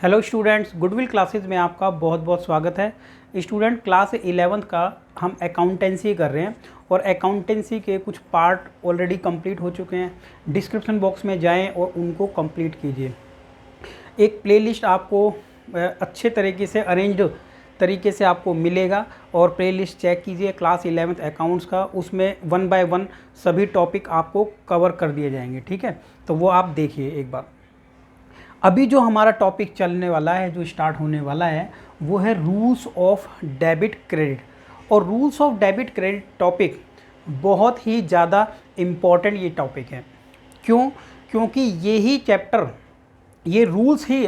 Hello students, goodwill classes में आपका बहुत बहुत स्वागत है। स्टूडेंट, क्लास 11th का हम अकाउंटेंसी कर रहे हैं और अकाउंटेंसी के कुछ पार्ट ऑलरेडी कंप्लीट हो चुके हैं। डिस्क्रिप्शन बॉक्स में जाएं और उनको कंप्लीट कीजिए। एक प्लेलिस्ट आपको अच्छे तरीके से अरेंज्ड तरीके से आपको मिलेगा और प्लेलिस्ट चेक कीजिए क्लास 11th अकाउंट्स का। उसमें 1 बाय 1 सभी टॉपिक आपको कवर कर दिए जाएंगे, ठीक है। तो वो आप देखिए एक बार। अभी जो हमारा टॉपिक चलने वाला है, जो स्टार्ट होने वाला है, वो है रूल्स ऑफ डेबिट क्रेडिट। और rules of debit credit topic बहुत ही ज़्यादा इम्पॉर्टेंट ये टॉपिक है। क्यों? क्योंकि ये ही चैप्टर, ये रूल्स ही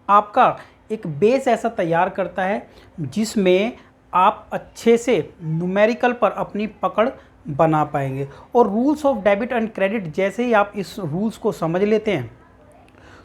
आपका एक बेस ऐसा तैयार करता है जिसमें आप अच्छे से न्यूमेरिकल पर अपनी पकड़ बना पाएंगे। और rules of debit and credit जैसे ही आप इस रूल्स को समझ लेते हैं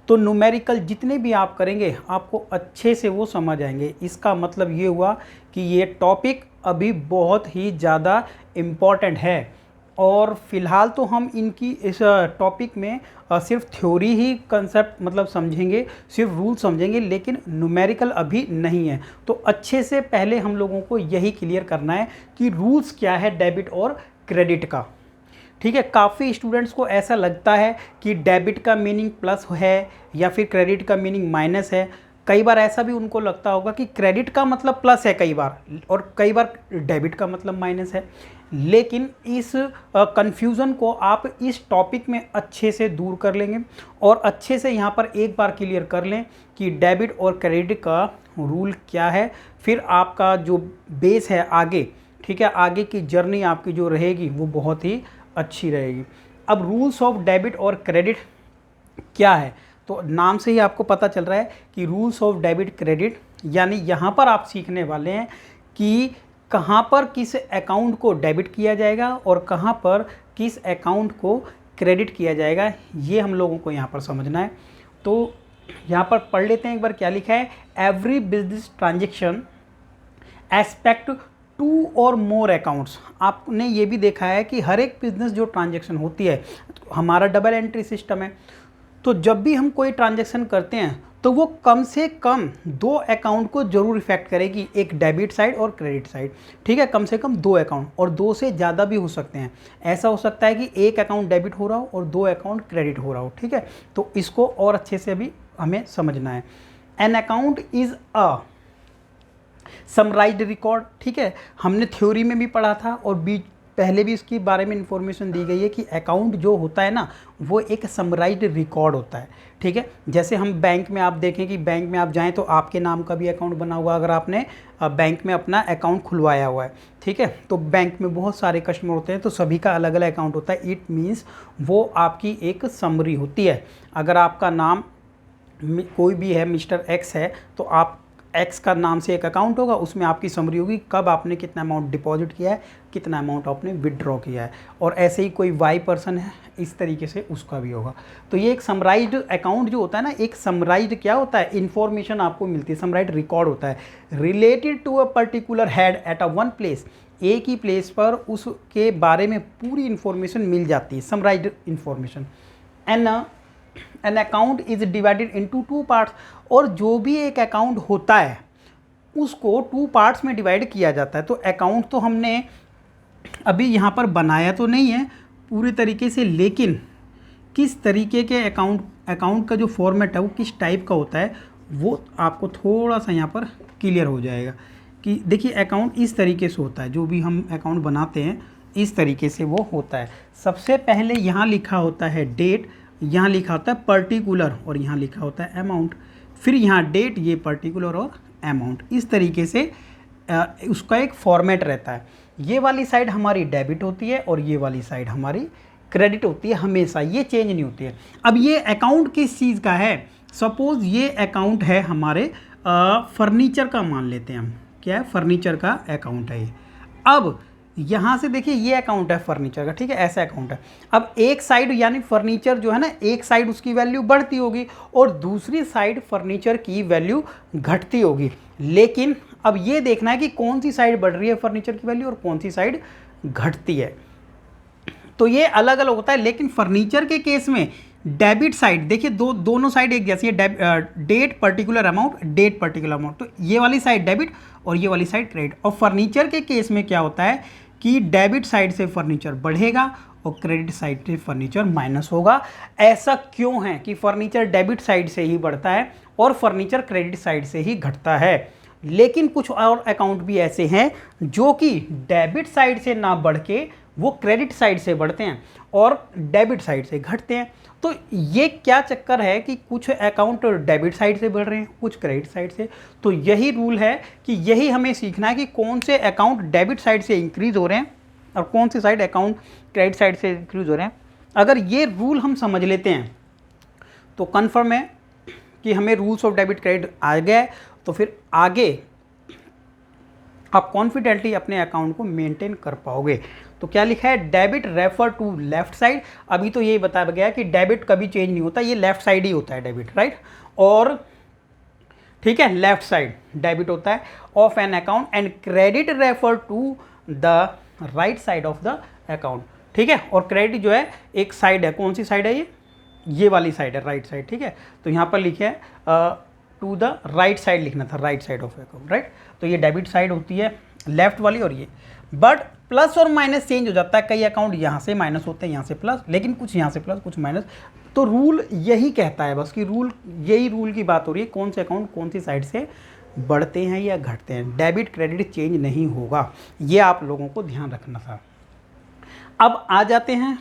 तो न्यूमेरिकल जितने भी आप करेंगे आपको अच्छे से वो समझ आएंगे। इसका मतलब ये हुआ कि ये टॉपिक अभी बहुत ही ज़्यादा इम्पॉर्टेंट है। और फिलहाल तो हम इनकी इस टॉपिक में सिर्फ थ्योरी ही कंसेप्ट मतलब समझेंगे, सिर्फ रूल समझेंगे, लेकिन न्यूमेरिकल अभी नहीं है। तो अच्छे से पहले हम लोगों को यही क्लियर करना है कि रूल्स क्या है डेबिट और क्रेडिट का, ठीक है। काफ़ी स्टूडेंट्स को ऐसा लगता है कि डेबिट का मीनिंग प्लस है या फिर क्रेडिट का मीनिंग माइनस है। कई बार ऐसा भी उनको लगता होगा कि क्रेडिट का मतलब प्लस है कई बार, और कई बार डेबिट का मतलब माइनस है। लेकिन इस कन्फ्यूज़न को आप इस टॉपिक में अच्छे से दूर कर लेंगे और अच्छे से यहाँ पर एक बार क्लियर कर लें कि डेबिट और क्रेडिट का रूल क्या है। फिर आपका जो बेस है आगे, ठीक है, आगे की जर्नी आपकी जो रहेगी वो बहुत ही अच्छी रहेगी। अब रूल्स ऑफ डेबिट और क्रेडिट क्या है, तो नाम से ही आपको पता चल रहा है कि रूल्स ऑफ डेबिट क्रेडिट, यानी यहाँ पर आप सीखने वाले हैं कि कहाँ पर किस अकाउंट को डेबिट किया जाएगा और कहाँ पर किस अकाउंट को क्रेडिट किया जाएगा। ये हम लोगों को यहाँ पर समझना है। तो यहाँ पर पढ़ लेते हैं एक बार क्या लिखा है। एवरी बिजनेस ट्रांजेक्शन एस्पेक्ट 2 और मोर अकाउंट्स। आपने ये भी देखा है कि हर एक बिजनेस जो ट्रांजैक्शन होती है, हमारा डबल एंट्री सिस्टम है। तो जब भी हम कोई ट्रांजैक्शन करते हैं तो वो कम से कम 2 अकाउंट को जरूर इफेक्ट करेगी, एक डेबिट साइड और क्रेडिट साइड, ठीक है। कम से कम 2 अकाउंट, और 2 से ज़्यादा भी हो सकते हैं। ऐसा हो सकता है कि एक अकाउंट डेबिट हो रहा हो और 2 अकाउंट क्रेडिट हो रहा हो, ठीक है। तो इसको और अच्छे से अभी हमें समझना है। An account is a summarised record, ठीक है। हमने थ्योरी में भी पढ़ा था और पहले भी इसके बारे में इंफॉर्मेशन दी गई है कि अकाउंट जो होता है ना, वो एक समराइज्ड रिकॉर्ड होता है, ठीक है। जैसे हम बैंक में आप देखें कि बैंक में आप जाएं तो आपके नाम का भी अकाउंट बना हुआ, अगर आपने बैंक में अपना अकाउंट खुलवाया हुआ है, ठीक है। तो बैंक में बहुत सारे कस्टमर होते हैं तो सभी का अलग अलग अकाउंट होता है। इट मीन्स वो आपकी एक समरी होती है। अगर आपका नाम कोई भी है, मिस्टर एक्स है, तो आप एक्स का नाम से एक अकाउंट होगा, उसमें आपकी समरी होगी कब आपने कितना अमाउंट डिपॉजिट किया है, कितना अमाउंट आपने विड्रॉ किया है। और ऐसे ही कोई वाई पर्सन है, इस तरीके से उसका भी होगा। तो ये एक समराइज्ड अकाउंट जो होता है ना, एक समराइज्ड क्या होता है, इन्फॉर्मेशन आपको मिलती है। समराइज्ड रिकॉर्ड होता है related to a particular head at a one place. एक ही प्लेस पर उसके बारे में पूरी इन्फॉर्मेशन मिल जाती है, summarised information. An account is divided into 2 parts. और जो भी एक अकाउंट होता है उसको 2 पार्ट्स में डिवाइड किया जाता है। तो अकाउंट तो हमने अभी यहाँ पर बनाया तो नहीं है पूरी तरीके से, लेकिन किस तरीके के अकाउंट का जो फॉर्मेट है वो किस टाइप का होता है वो आपको थोड़ा सा यहाँ पर क्लियर हो जाएगा। कि देखिए अकाउंट इस तरीके से होता है, जो भी हम अकाउंट बनाते हैं इस तरीके से वो होता है। सबसे पहले यहाँ लिखा होता है डेट, यहाँ लिखा होता है पर्टिकुलर, और यहाँ लिखा होता है अमाउंट। फिर यहाँ डेट, ये पर्टिकुलर और अमाउंट, इस तरीके से उसका एक फॉर्मेट रहता है। ये वाली साइड हमारी डेबिट होती है और ये वाली साइड हमारी क्रेडिट होती है, हमेशा ये चेंज नहीं होती है। अब ये अकाउंट किस चीज़ का है, सपोज ये अकाउंट है हमारे फर्नीचर का, मान लेते हैं हम, क्या है, फर्नीचर का अकाउंट है ये। अब यहाँ से देखिए ये अकाउंट है फर्नीचर का, ठीक है, ऐसा अकाउंट है। अब एक साइड यानी फर्नीचर जो है ना, एक साइड उसकी वैल्यू बढ़ती होगी और दूसरी साइड फर्नीचर की वैल्यू घटती होगी। लेकिन अब ये देखना है कि कौन सी साइड बढ़ रही है फर्नीचर की वैल्यू और कौन सी साइड घटती है। तो ये अलग अलग होता है, लेकिन फर्नीचर के केस में डेबिट साइड देखिए दोनों साइड एक जैसी है, date particular amount, date particular amount, तो ये वाली साइड डेबिट और ये वाली साइड क्रेडिट। और फर्नीचर के केस में क्या होता है कि डेबिट साइड से फर्नीचर बढ़ेगा और क्रेडिट साइड से फर्नीचर माइनस होगा। ऐसा क्यों है कि फर्नीचर डेबिट साइड से ही बढ़ता है और फर्नीचर क्रेडिट साइड से ही घटता है। लेकिन कुछ और अकाउंट भी ऐसे हैं जो कि डेबिट साइड से ना बढ़ के वो क्रेडिट साइड से बढ़ते हैं और डेबिट साइड से घटते हैं। तो ये क्या चक्कर है कि कुछ अकाउंट डेबिट साइड से बढ़ रहे हैं, कुछ क्रेडिट साइड से। तो यही रूल है कि यही हमें सीखना है कि कौन से अकाउंट डेबिट साइड से इंक्रीज हो रहे हैं और कौन से साइड अकाउंट क्रेडिट साइड से इंक्रीज हो रहे हैं। अगर ये रूल हम समझ लेते हैं तो कन्फर्म है कि हमें रूल्स ऑफ डेबिट क्रेडिट आ गया, तो फिर आगे आप कॉन्फिडेंटली अपने अकाउंट को मेंटेन कर पाओगे। तो क्या लिखा है, debit refer to left side. अभी तो यही बताया गया कि डेबिट कभी चेंज नहीं होता, ये लेफ्ट साइड ही होता है डेबिट, राइट। और ठीक है, लेफ्ट साइड डेबिट होता है of an account and credit refer to the right side of the account. ठीक है, और क्रेडिट जो है एक साइड है, कौन सी साइड है, ये वाली साइड है, राइट साइड। ठीक है, तो यहाँ पर लिखे है टू द राइट साइड लिखना था, right side of account, right. तो ये डेबिट साइड होती है लेफ्ट वाली और ये, बट प्लस और माइनस चेंज हो जाता है। कई अकाउंट यहाँ से माइनस होते हैं, यहाँ से प्लस, लेकिन कुछ यहाँ से प्लस कुछ माइनस। तो रूल यही कहता है बस कि यही रूल की बात हो रही है, कौन से अकाउंट कौन सी साइड से बढ़ते हैं या घटते हैं। डेबिट क्रेडिट चेंज नहीं होगा, ये आप लोगों को ध्यान रखना था। अब आ जाते हैं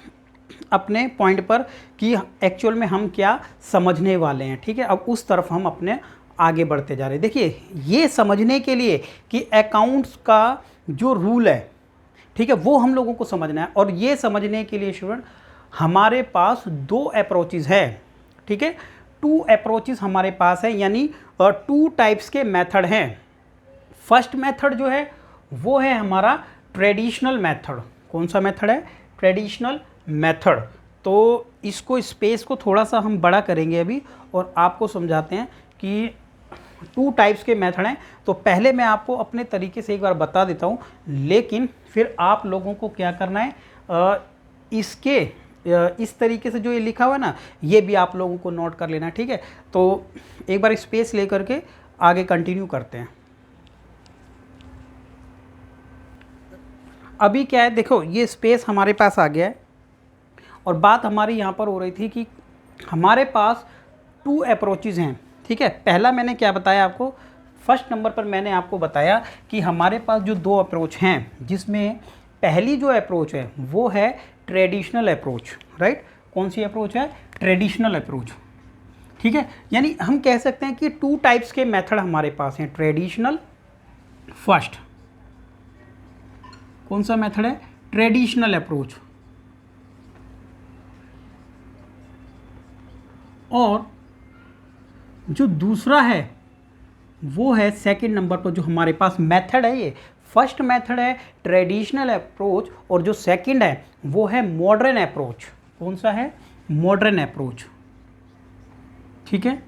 अपने पॉइंट पर कि एक्चुअल में हम क्या समझने वाले हैं। ठीक है, अब उस तरफ हम अपने आगे बढ़ते जा रहे हैं। देखिए, ये समझने के लिए कि अकाउंट्स का जो रूल है, ठीक है, वो हम लोगों को समझना है। और ये समझने के लिए स्टूडेंट हमारे पास दो अप्रोचेस है। ठीक है, टू अप्रोचेस हमारे पास है, यानी टू टाइप्स के मेथड हैं। फर्स्ट मेथड जो है वो है हमारा ट्रेडिशनल मेथड। कौन सा मेथड है, ट्रेडिशनल मेथड। तो इसको स्पेस को थोड़ा सा हम बड़ा करेंगे अभी और आपको समझाते हैं कि टू टाइप्स के मेथड हैं। तो पहले मैं आपको अपने तरीके से एक बार बता देता हूँ, लेकिन फिर आप लोगों को क्या करना है, इसके इस तरीके से जो ये लिखा हुआ है ना, ये भी आप लोगों को नोट कर लेना। ठीक है, तो एक बार स्पेस लेकर के आगे कंटिन्यू करते हैं। अभी क्या है, देखो ये स्पेस हमारे पास आ गया है और बात हमारी यहाँ पर हो रही थी कि हमारे पास टू अप्रोचेज़ हैं। ठीक है, पहला मैंने क्या बताया आपको, फर्स्ट नंबर पर मैंने आपको बताया कि हमारे पास जो दो अप्रोच हैं, जिसमें पहली जो अप्रोच है वो है ट्रेडिशनल अप्रोच, राइट। कौन सी अप्रोच है, ट्रेडिशनल अप्रोच। ठीक है, यानी हम कह सकते हैं कि टू टाइप्स के मेथड हमारे पास हैं। ट्रेडिशनल फर्स्ट, कौन सा मेथड है, ट्रेडिशनल अप्रोच, और जो दूसरा है वो है सेकंड नंबर पर जो हमारे पास मेथड है। ये फर्स्ट मेथड है ट्रेडिशनल अप्रोच और जो सेकंड है वो है मॉडर्न अप्रोच। कौन सा है, मॉडर्न अप्रोच। ठीक है,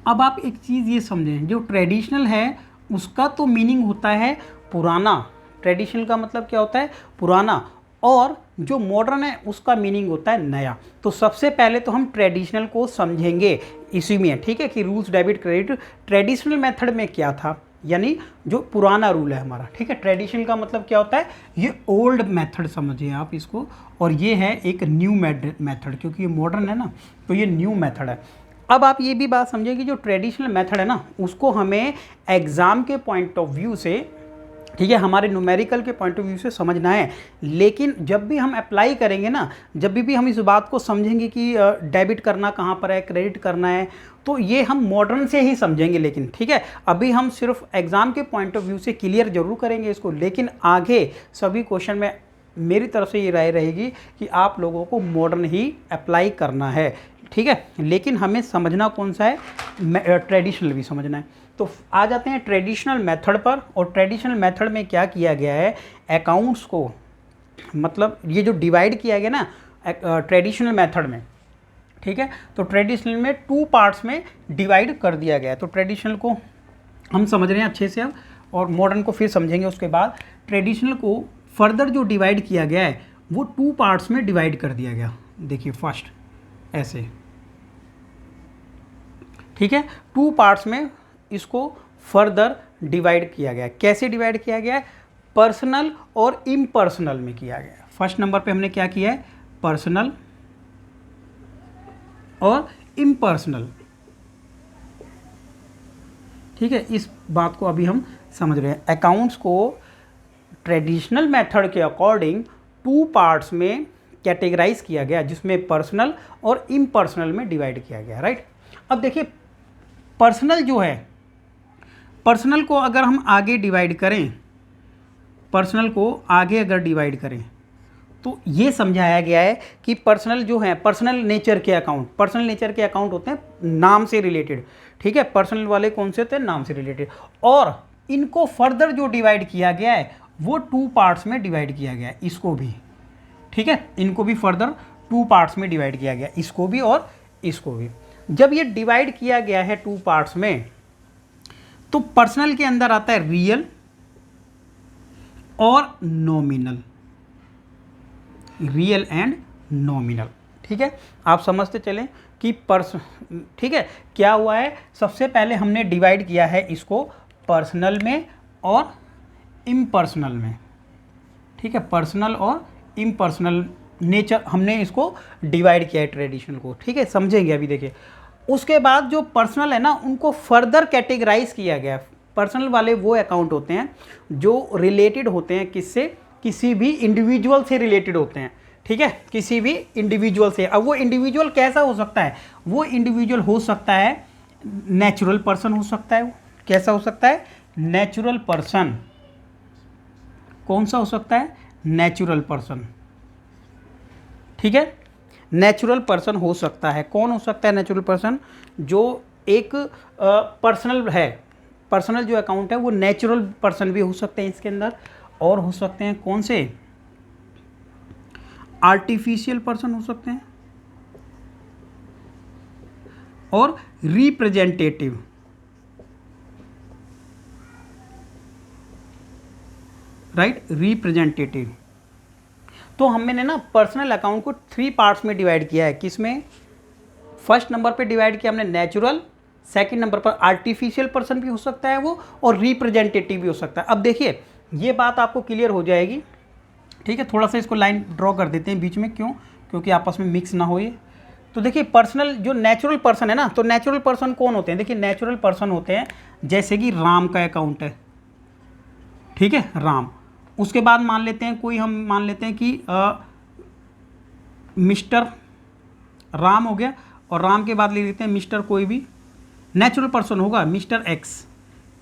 अब आप एक चीज़ ये समझें, जो ट्रेडिशनल है उसका तो मीनिंग होता है पुराना। ट्रेडिशनल का मतलब क्या होता है, पुराना। और जो मॉडर्न है उसका मीनिंग होता है नया। तो सबसे पहले तो हम ट्रेडिशनल को समझेंगे इसी में। ठीक है, कि rules debit credit traditional method में क्या था, यानी जो पुराना रूल है हमारा। ठीक है, ट्रेडिशनल का मतलब क्या होता है, ये ओल्ड मेथड समझिए आप इसको, और ये है एक न्यू मेथड, क्योंकि ये मॉडर्न है ना, तो ये न्यू मेथड है। अब आप ये भी बात समझिए कि जो ट्रेडिशनल मेथड है ना, उसको हमें एग्ज़ाम के पॉइंट ऑफ व्यू से, ठीक है, हमारे न्यूमेरिकल के पॉइंट ऑफ व्यू से समझना है। लेकिन जब भी हम अप्लाई करेंगे ना, जब भी हम इस बात को समझेंगे कि डेबिट करना कहाँ पर है, क्रेडिट करना है, तो ये हम मॉडर्न से ही समझेंगे। लेकिन ठीक है, अभी हम सिर्फ एग्ज़ाम के पॉइंट ऑफ व्यू से क्लियर जरूर करेंगे इसको, लेकिन आगे सभी क्वेश्चन में मेरी तरफ से ये राय रहेगी कि आप लोगों को मॉडर्न ही अप्लाई करना है। ठीक है, लेकिन हमें समझना कौन सा है, ट्रेडिशनल भी समझना है। तो आ जाते हैं ट्रेडिशनल मेथड पर। और ट्रेडिशनल मेथड में क्या किया गया है, अकाउंट्स को, मतलब ये जो डिवाइड किया गया ना ट्रेडिशनल मेथड में, ठीक है, तो ट्रेडिशनल में टू पार्ट्स में डिवाइड कर दिया गया है। तो ट्रेडिशनल को हम समझ रहे हैं अच्छे से अब, और मॉडर्न को फिर समझेंगे उसके बाद। ट्रेडिशनल को फर्दर जो डिवाइड किया गया है वो टू पार्ट्स में डिवाइड कर दिया गया। देखिए फर्स्ट ऐसे, ठीक है। 2 पार्ट्स में इसको फर्दर डिवाइड किया गया। कैसे डिवाइड किया गया है? पर्सनल और इम्पर्सनल में किया गया। फर्स्ट नंबर पे हमने क्या किया है? पर्सनल और इम्पर्सनल, ठीक है। इस बात को अभी हम समझ रहे हैं। अकाउंट्स को ट्रेडिशनल मेथड के अकॉर्डिंग 2 पार्ट्स में कैटेगराइज किया गया, जिसमें पर्सनल और इम्पर्सनल में डिवाइड किया गया, राइट। अब देखिए पर्सनल जो है, पर्सनल को अगर हम आगे डिवाइड करें, पर्सनल को आगे अगर डिवाइड करें तो ये समझाया गया है कि पर्सनल जो है, पर्सनल नेचर के अकाउंट, पर्सनल नेचर के अकाउंट होते हैं नाम से रिलेटेड, ठीक है। पर्सनल वाले कौन से होते हैं? नाम से रिलेटेड। और इनको फर्दर जो डिवाइड किया गया है वो 2 पार्ट्स में डिवाइड किया गया है, इसको भी, ठीक है। इनको भी फर्दर 2 पार्ट्स में डिवाइड किया गया, इसको भी और इसको भी। जब ये डिवाइड किया गया है 2 पार्ट्स में, तो पर्सनल के अंदर आता है रियल और नॉमिनल, रियल एंड नॉमिनल, ठीक है। आप समझते चलें कि ठीक है क्या हुआ है। सबसे पहले हमने डिवाइड किया है इसको पर्सनल में और इम्पर्सनल में, ठीक है। पर्सनल और इम्पर्सनल नेचर हमने इसको डिवाइड किया है ट्रेडिशनल को, ठीक है। समझेंगे अभी। देखिए उसके बाद जो पर्सनल है ना, उनको फर्दर कैटेगराइज किया गया। पर्सनल वाले वो अकाउंट होते हैं जो रिलेटेड होते हैं किससे? किसी भी इंडिविजुअल से रिलेटेड होते हैं, ठीक है। किसी भी इंडिविजुअल से। अब वो इंडिविजुअल कैसा हो सकता है? वो इंडिविजुअल हो सकता है नेचुरल पर्सन हो सकता है। कैसा हो सकता है? Natural person. कौन सा हो सकता है? नेचुरल पर्सन, ठीक है। नेचुरल पर्सन हो सकता है। कौन हो सकता है नेचुरल पर्सन? जो एक पर्सनल है, पर्सनल जो अकाउंट है वो नेचुरल पर्सन भी हो सकते हैं इसके अंदर, और हो सकते हैं कौन से? आर्टिफिशियल पर्सन हो सकते हैं, और रिप्रेजेंटेटिव, राइट, रिप्रेजेंटेटिव। तो हमने ना पर्सनल अकाउंट को 3 पार्ट्स में डिवाइड किया है। किसमें? फर्स्ट नंबर पे डिवाइड किया हमने नेचुरल, सेकंड नंबर पर आर्टिफिशियल पर्सन भी हो सकता है वो, और रिप्रेजेंटेटिव भी हो सकता है। अब देखिए ये बात आपको क्लियर हो जाएगी, ठीक है। थोड़ा सा इसको लाइन ड्रॉ कर देते हैं बीच में, क्यों? क्योंकि आपस में मिक्स ना हो ये। तो देखिए पर्सनल जो नेचुरल पर्सन है ना, तो नेचुरल पर्सन कौन होते हैं? देखिए नेचुरल पर्सन होते हैं जैसे कि राम का अकाउंट है, ठीक है, राम। उसके बाद मान लेते हैं कोई, हम मान लेते हैं कि मिस्टर राम हो गया, और राम के बाद ले लेते हैं मिस्टर कोई भी नेचुरल पर्सन होगा, मिस्टर एक्स,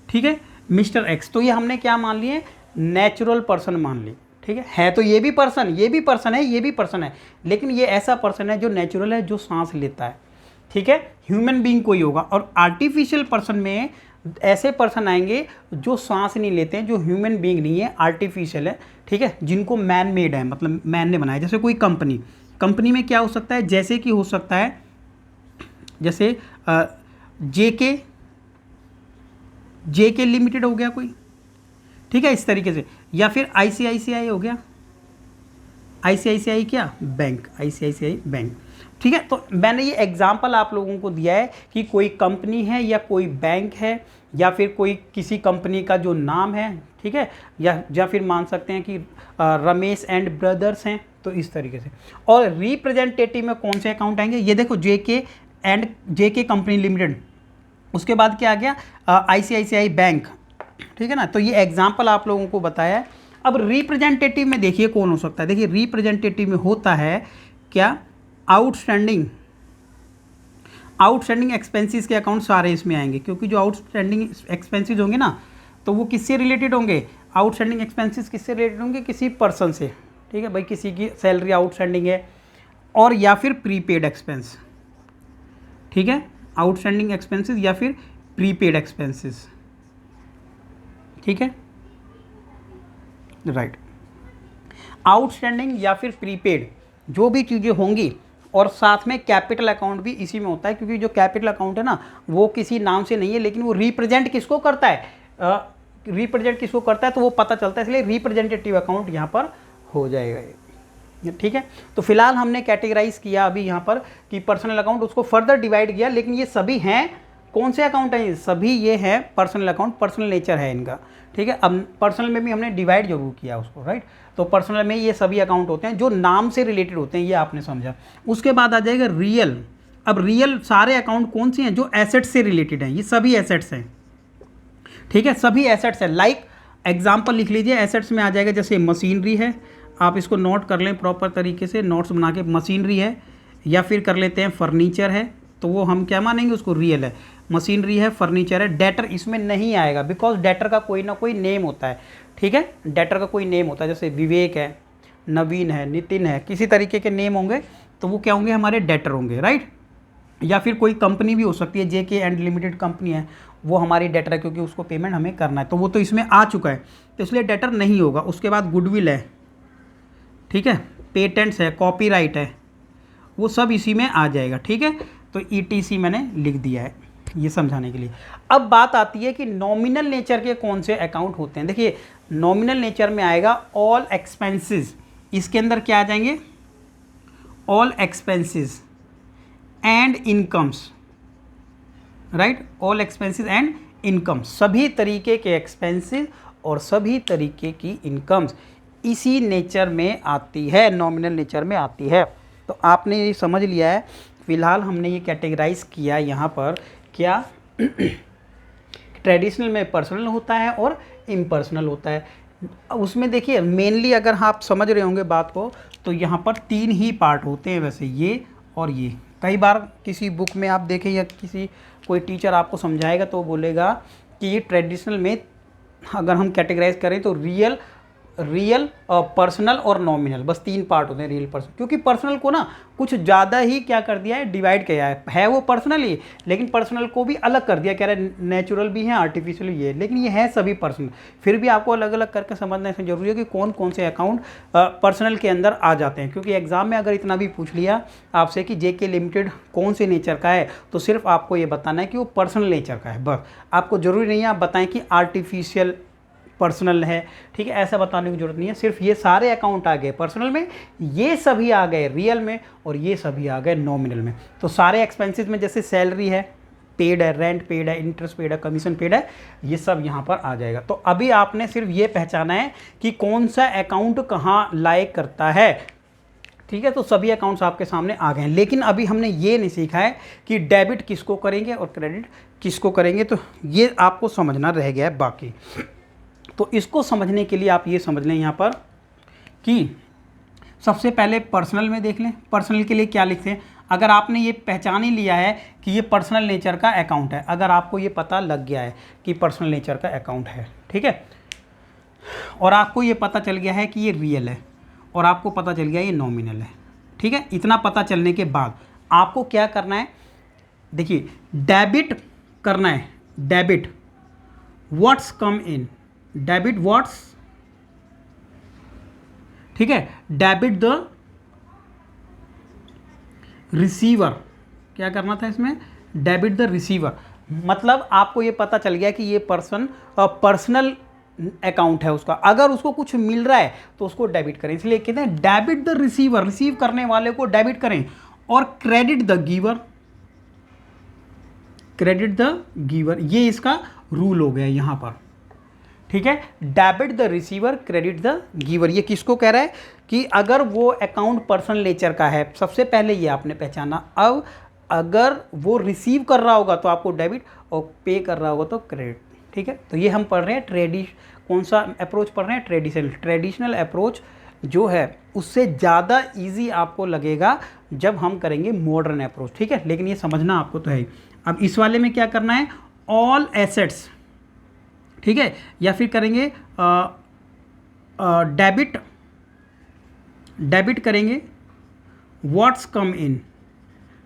ठीक है, मिस्टर एक्स। तो ये हमने क्या मान लिए? नेचुरल पर्सन मान ली, ठीक है। तो ये भी पर्सन, ये भी पर्सन है, ये भी पर्सन है, लेकिन ये ऐसा पर्सन है जो नेचुरल है, जो सांस लेता है, ठीक है। ह्यूमन बीइंग कोई होगा। और आर्टिफिशियल पर्सन में ऐसे पर्सन आएंगे जो सांस नहीं लेते हैं, जो ह्यूमन बीइंग नहीं है, आर्टिफिशियल है, ठीक है, जिनको मैन मेड है, मतलब मैन ने बनाया। जैसे कोई कंपनी, कंपनी में क्या हो सकता है? जैसे कि हो सकता है जैसे जेके लिमिटेड हो गया कोई, ठीक है, इस तरीके से। या फिर आईसीआईसीआई हो गया, आईसीआईसीआई क्या? बैंक, आईसीआईसीआई बैंक, ठीक है। तो मैंने ये एग्जांपल आप लोगों को दिया है कि कोई कंपनी है या कोई बैंक है या फिर कोई किसी कंपनी का जो नाम है, ठीक है, या फिर मान सकते हैं कि रमेश एंड ब्रदर्स हैं, तो इस तरीके से। और रिप्रेजेंटेटिव में कौन से अकाउंट आएंगे? ये देखो जेके कंपनी लिमिटेड, उसके बाद क्या आ गया? आईसीआईसीआई बैंक, ठीक है ना। तो ये एग्जाम्पल आप लोगों को बताया है। अब रिप्रेजेंटेटिव में देखिए कौन हो सकता है। देखिए रिप्रेजेंटेटिव में होता है क्या? आउटस्टैंडिंग एक्सपेंसेस के अकाउंट सारे इसमें आएंगे, क्योंकि जो आउटस्टैंडिंग एक्सपेंसेस होंगे ना, तो वो किससे रिलेटेड होंगे? आउटस्टैंडिंग एक्सपेंसेस किससे रिलेटेड होंगे? किसी पर्सन से, ठीक है भाई, किसी की सैलरी आउटस्टैंडिंग है, और या फिर प्रीपेड एक्सपेंस, ठीक है, आउटस्टैंडिंग एक्सपेंसेस या फिर प्रीपेड एक्सपेंसेस, ठीक है, राइट। आउटस्टैंडिंग या फिर प्रीपेड जो भी चीज़ें होंगी, और साथ में कैपिटल अकाउंट भी इसी में होता है, क्योंकि जो कैपिटल अकाउंट है ना, वो किसी नाम से नहीं है, लेकिन वो रिप्रेजेंट किसको करता है? तो वो पता चलता है, इसलिए रिप्रेजेंटेटिव अकाउंट यहाँ पर हो जाएगा। ठीक है। तो फिलहाल हमने कैटेगराइज किया अभी यहाँ पर कि पर्सनल अकाउंट, उसको फर्दर डिवाइड किया, लेकिन ये सभी हैं कौन से अकाउंट हैं, सभी ये हैं पर्सनल अकाउंट, पर्सनल नेचर है इनका, ठीक है। अब पर्सनल में भी हमने डिवाइड जरूर किया उसको, राइट। तो पर्सनल में ये सभी अकाउंट होते हैं जो नाम से रिलेटेड होते हैं, ये आपने समझा। उसके बाद आ जाएगा रियल। अब रियल सारे अकाउंट कौन से हैं, जो एसेट्स से रिलेटेड हैं, ये सभी एसेट्स हैं, ठीक है, सभी एसेट्स हैं। लाइक एग्जाम्पल लिख लीजिए, एसेट्स में आ जाएगा जैसे मशीनरी है, आप इसको नोट कर लें प्रॉपर तरीके से, नोट्स बना के, मशीनरी है, या फिर कर लेते हैं फर्नीचर है, तो वो हम क्या मानेंगे, उसको रियल है। मशीनरी है, फर्नीचर है, डेटर इसमें नहीं आएगा, बिकॉज डेटर का कोई ना कोई नेम होता है, ठीक है, डेटर का कोई नेम होता है, जैसे विवेक है, नवीन है, नितिन है, किसी तरीके के नेम होंगे तो वो क्या होंगे, हमारे डेटर होंगे, राइट। या फिर कोई कंपनी भी हो सकती है, JK एंड लिमिटेड कंपनी है, वो हमारी डेटर है क्योंकि उसको पेमेंट हमें करना है, तो वो तो इसमें आ चुका है, तो इसलिए डेटर नहीं होगा। उसके बाद गुडविल है, ठीक है, पेटेंट्स है, कॉपीराइट है, वो सब इसी में आ जाएगा, ठीक है। तो ETC मैंने लिख दिया है ये समझाने के लिए। अब बात आती है कि नॉमिनल नेचर के कौन से अकाउंट होते हैं। देखिए नॉमिनल नेचर में आएगा ऑल एक्सपेंसेस, इसके अंदर क्या आ जाएंगे, all expenses and incomes, right, all expenses and income, सभी तरीके के एक्सपेंसेस और सभी तरीके की इनकम्स इसी नेचर में आती है, नॉमिनल नेचर में आती है। तो आपने ये समझ लिया है। फिलहाल हमने ये कैटेगराइज किया यहाँ पर क्या ट्रेडिशनल में पर्सनल होता है और इम्पर्सनल होता है। उसमें देखिए मेनली अगर आप समझ रहे होंगे बात को, तो यहाँ पर 3 ही पार्ट होते हैं वैसे, ये और ये। कई बार किसी बुक में आप देखें या किसी कोई टीचर आपको समझाएगा तो बोलेगा कि ये ट्रेडिशनल में अगर हम कैटेगराइज करें तो रियल पर्सनल और नॉमिनल, बस 3 पार्ट होते हैं रियल पर्सनल। क्योंकि पर्सनल को ना कुछ ज़्यादा ही क्या कर दिया है, डिवाइड किया है वो पर्सनल ही, लेकिन पर्सनल को भी अलग कर दिया, कह रहे नेचुरल भी है, आर्टिफिशियल भी है, लेकिन ये है सभी पर्सनल। फिर भी आपको अलग अलग करके समझना इसमें जरूरी है कि कौन कौन से अकाउंट पर्सनल के अंदर आ जाते हैं। क्योंकि एग्जाम में अगर इतना भी पूछ लिया आपसे कि JK लिमिटेड कौन से नेचर का है, तो सिर्फ आपको ये बताना है कि वो पर्सनल नेचर का है, बस। आपको जरूरी नहीं है आप बताएं कि आर्टिफिशियल पर्सनल है, ठीक है, ऐसा बताने की जरूरत नहीं है। सिर्फ ये सारे अकाउंट आ गए पर्सनल में, ये सभी आ गए रियल में, और ये सभी आ गए नॉमिनल में। तो सारे एक्सपेंसेस में जैसे सैलरी है, पेड है, रेंट पेड है, इंटरेस्ट पेड है, कमीशन पेड है, ये सब यहाँ पर आ जाएगा। तो अभी आपने सिर्फ ये पहचाना है कि कौन सा अकाउंट कहाँ लायक करता है, ठीक है। तो सभी अकाउंट्स आपके सामने आ गए हैं, लेकिन अभी हमने ये नहीं सीखा है कि डेबिट किसको करेंगे और क्रेडिट किसको करेंगे, तो ये आपको समझना रह गया है बाकी। तो इसको समझने के लिए आप ये समझ लें यहाँ पर कि सबसे पहले पर्सनल में देख लें, पर्सनल के लिए क्या लिखते हैं। अगर आपने ये पहचान ही लिया है कि ये पर्सनल नेचर का अकाउंट है, अगर आपको ये पता लग गया है कि पर्सनल नेचर का अकाउंट है, ठीक है, और आपको ये पता चल गया है कि ये रियल है, और आपको पता चल गया ये नॉमिनल है, ठीक है, इतना पता चलने के बाद आपको क्या करना है, देखिए डेबिट करना है, डेबिट व्हाट्स कम इन, डेबिट व्हाट्स, ठीक है, डेबिट द रिसीवर, क्या करना था इसमें, डेबिट द रिसीवर। मतलब आपको ये पता चल गया कि ये पर्सनल अकाउंट है उसका, अगर उसको कुछ मिल रहा है तो उसको डेबिट करें, इसलिए कहते हैं डेबिट द रिसीवर, रिसीव करने वाले को डेबिट करें, और credit the giver, credit the giver, ये इसका रूल हो गया यहां पर, ठीक है। Debit the receiver, credit the giver, ये किसको कह रहा है कि अगर वो अकाउंट पर्सनल नेचर का है, सबसे पहले ये आपने पहचाना। अब अगर वो रिसीव कर रहा होगा तो आपको डेबिट, और पे कर रहा होगा तो क्रेडिट, ठीक है। तो ये हम पढ़ रहे हैं कौन सा अप्रोच पढ़ रहे हैं, ट्रेडिशनल अप्रोच जो है उससे ज़्यादा ईजी आपको लगेगा जब हम करेंगे मॉडर्न अप्रोच, ठीक है। लेकिन ये समझना आपको तो है ही। अब इस वाले में क्या करना है, ऑल एसेट्स, ठीक है, या फिर करेंगे डेबिट करेंगे व्हाट्स कम इन,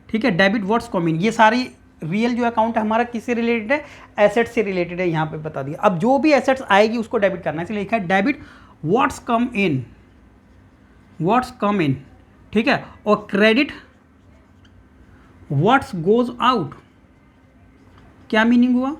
ठीक है, डेबिट व्हाट्स कम इन। ये सारी रियल जो अकाउंट है हमारा किससे रिलेटेड है, एसेट से रिलेटेड है, यहाँ पे बता दिया। अब जो भी एसेट्स आएगी उसको डेबिट करना है, इसलिए लिखा है डेबिट व्हाट्स कम इन, व्हाट्स कम इन, ठीक है, और क्रेडिट व्हाट्स गोज आउट। क्या मीनिंग हुआ,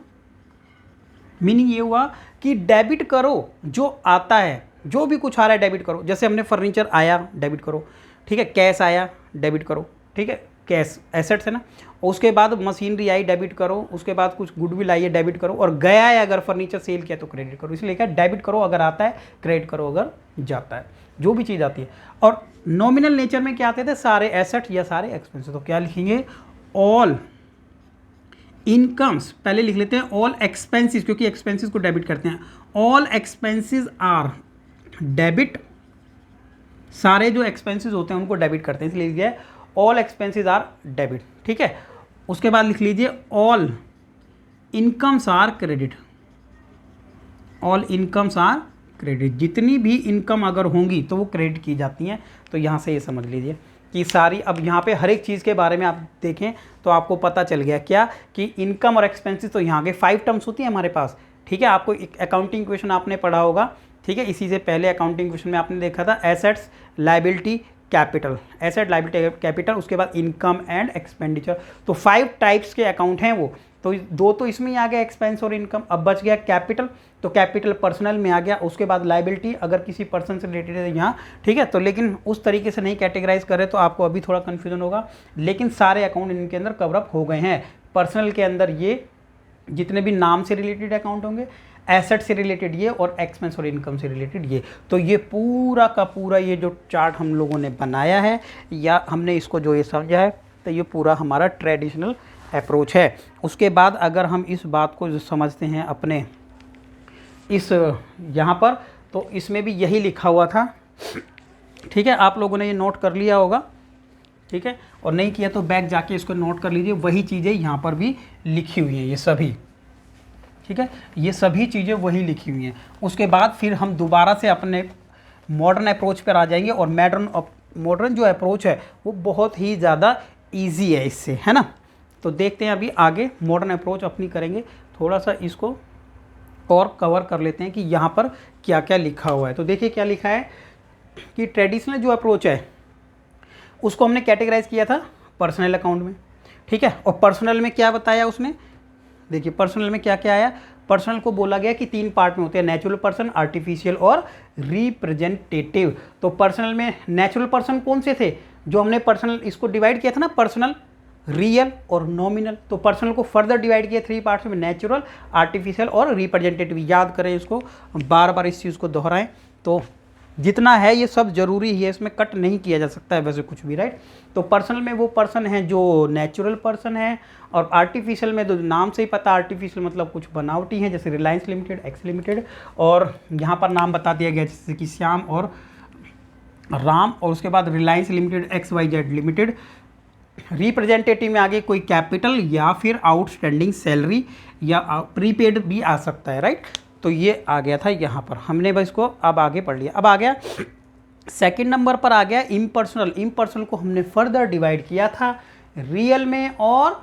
मीनिंग ये हुआ कि डेबिट करो जो आता है, जो भी कुछ आ रहा है डेबिट करो। जैसे हमने फर्नीचर आया डेबिट करो, ठीक है, कैश आया डेबिट करो, ठीक है, कैश एसेट्स है ना। उसके बाद मशीनरी आई डेबिट करो, उसके बाद कुछ गुडविल आई है डेबिट करो, और गया है अगर फर्नीचर सेल किया तो क्रेडिट करो। इसलिए क्या, डेबिट करो अगर आता है, क्रेडिट करो अगर जाता है, जो भी चीज़ आती है। और नॉमिनल नेचर में क्या आते थे, सारे एसेट्स या सारे एक्सपेंसेस। तो क्या लिखेंगे, ऑल इनकम्स, पहले लिख लेते हैं ऑल एक्सपेंसेस, क्योंकि एक्सपेंसेस को डेबिट करते हैं। ऑल एक्सपेंसेस आर डेबिट, सारे जो एक्सपेंसेस होते हैं उनको डेबिट करते हैं, इसलिए लिख दिया ऑल एक्सपेंसेस आर डेबिट, ठीक है। उसके बाद लिख लीजिए all incomes are credit, all incomes are credit, जितनी भी इनकम अगर होंगी तो वो क्रेडिट की जाती हैं। तो यहाँ से ये समझ लीजिए कि सारी, अब यहाँ पे हर एक चीज़ के बारे में आप देखें तो आपको पता चल गया क्या, कि इनकम और एक्सपेंसेस, तो यहाँ के 5 टर्म्स होती हैं हमारे पास, ठीक है। आपको अकाउंटिंग क्वेश्चन आपने पढ़ा होगा, ठीक है। इसी से पहले अकाउंटिंग क्वेश्चन में आपने देखा था assets, liability, capital, asset, liability, capital, उसके बाद इनकम एंड एक्सपेंडिचर। तो 5 टाइप्स के अकाउंट हैं वो, तो 2 तो इसमें ही आ गया, एक्सपेंस और इनकम। अब बच गया कैपिटल, तो कैपिटल पर्सनल में आ गया। उसके बाद लायबिलिटी अगर किसी पर्सन से रिलेटेड है यहाँ, ठीक है। तो लेकिन उस तरीके से नहीं कैटेगराइज करे तो आपको अभी थोड़ा कन्फ्यूजन होगा, लेकिन सारे अकाउंट इनके अंदर कवर अप हो गए हैं। पर्सनल के अंदर ये जितने भी नाम से रिलेटेड अकाउंट होंगे, एसेट से रिलेटेड ये, और एक्सपेंस और इनकम से रिलेटेड ये। तो ये पूरा का पूरा ये जो चार्ट हम लोगों ने बनाया है, या हमने इसको जो ये समझा है, तो ये पूरा हमारा ट्रेडिशनल अप्रोच है। उसके बाद अगर हम इस बात को जो समझते हैं अपने इस यहाँ पर, तो इसमें भी यही लिखा हुआ था, ठीक है। आप लोगों ने ये नोट कर लिया होगा, ठीक है, और नहीं किया तो बैक जाके इसको नोट कर लीजिए। वही चीज़ें यहाँ पर भी लिखी हुई हैं, ये सभी, ठीक है, ये सभी चीज़ें वही लिखी हुई हैं। उसके बाद फिर हम दोबारा से अपने मॉडर्न अप्रोच पर आ जाएंगे, और मॉडर्न जो अप्रोच है वो बहुत ही ज़्यादा ईजी है इससे, है ना। तो देखते हैं अभी आगे मॉडर्न अप्रोच अपनी करेंगे। थोड़ा सा इसको और कवर कर लेते हैं कि यहाँ पर क्या क्या लिखा हुआ है। तो देखिए क्या लिखा है कि ट्रेडिशनल जो अप्रोच है उसको हमने कैटेगराइज किया था पर्सनल अकाउंट में, ठीक है। और पर्सनल में क्या बताया उसने, देखिए पर्सनल में क्या क्या आया। पर्सनल को बोला गया कि 3 पार्ट में होते हैं, नेचुरल पर्सन, आर्टिफिशियल और रिप्रेजेंटेटिव। तो पर्सनल में नेचुरल पर्सन कौन से थे, जो हमने पर्सनल इसको डिवाइड किया था ना, पर्सनल, रियल और नॉमिनल। तो पर्सनल को फर्दर डिवाइड किया 3 पार्ट्स में, नेचुरल, आर्टिफिशियल और रिप्रेजेंटेटिव। याद करें इसको, बार बार इस चीज़ को दोहराएं। तो जितना है ये सब जरूरी ही है, इसमें कट नहीं किया जा सकता है वैसे कुछ भी, राइट। तो पर्सनल में वो पर्सन है जो नेचुरल पर्सन है, और आर्टिफिशियल में तो नाम से ही पता, आर्टिफिशियल मतलब कुछ बनावटी है, जैसे रिलायंस लिमिटेड, एक्स लिमिटेड, और यहाँ पर नाम बता दिया गया जैसे कि श्याम और राम, और उसके बाद Reliance limited, XYZ limited. Representative में आगे कोई कैपिटल या फिर आउटस्टैंडिंग सैलरी या प्रीपेड भी आ सकता है, राइट। तो ये आ गया था यहाँ पर, हमने बस इसको अब आगे पढ़ लिया। अब आ गया सेकंड नंबर पर आ गया इम्पर्सनल। इम्पर्सनल को हमने फर्दर डिवाइड किया था रियल में और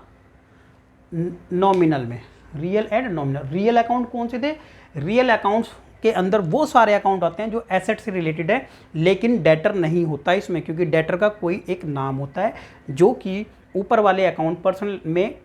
नॉमिनल में, real and nominal. Real account कौन से थे, रियल अकाउंट्स के अंदर वो सारे अकाउंट आते हैं जो एसेट से रिलेटेड है, लेकिन डेटर नहीं होता इसमें, क्योंकि डेटर का कोई एक नाम होता है जो कि ऊपर वाले अकाउंट पर्सनल में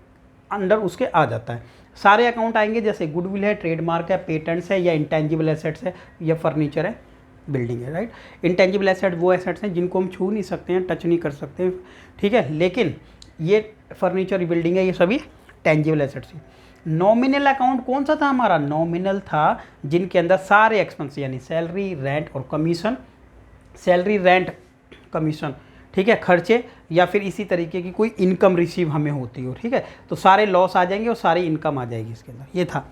अंडर उसके आ जाता है। सारे अकाउंट आएंगे, जैसे गुडविल है, ट्रेडमार्क है, पेटेंट्स है, या इंटेंजिबल एसेट्स है, या फर्नीचर है, बिल्डिंग है, राइट। इंटेंजिबल एसेट वो एसेट्स हैं जिनको हम छू नहीं सकते हैं, टच नहीं कर सकते हैं, ठीक है, लेकिन ये फर्नीचर, बिल्डिंग है, ये सभी टेंजिबल एसेट्स हैं। नॉमिनल अकाउंट कौन सा था हमारा, नॉमिनल था जिनके अंदर सारे एक्सपेंस यानी सैलरी, रेंट और कमीशन, सैलरी, रेंट, कमीशन, ठीक है, खर्चे, या फिर इसी तरीके की कोई इनकम रिसीव हमें होती हो, ठीक है। तो सारे लॉस आ जाएंगे और सारी इनकम आ जाएगी इसके अंदर, ये था।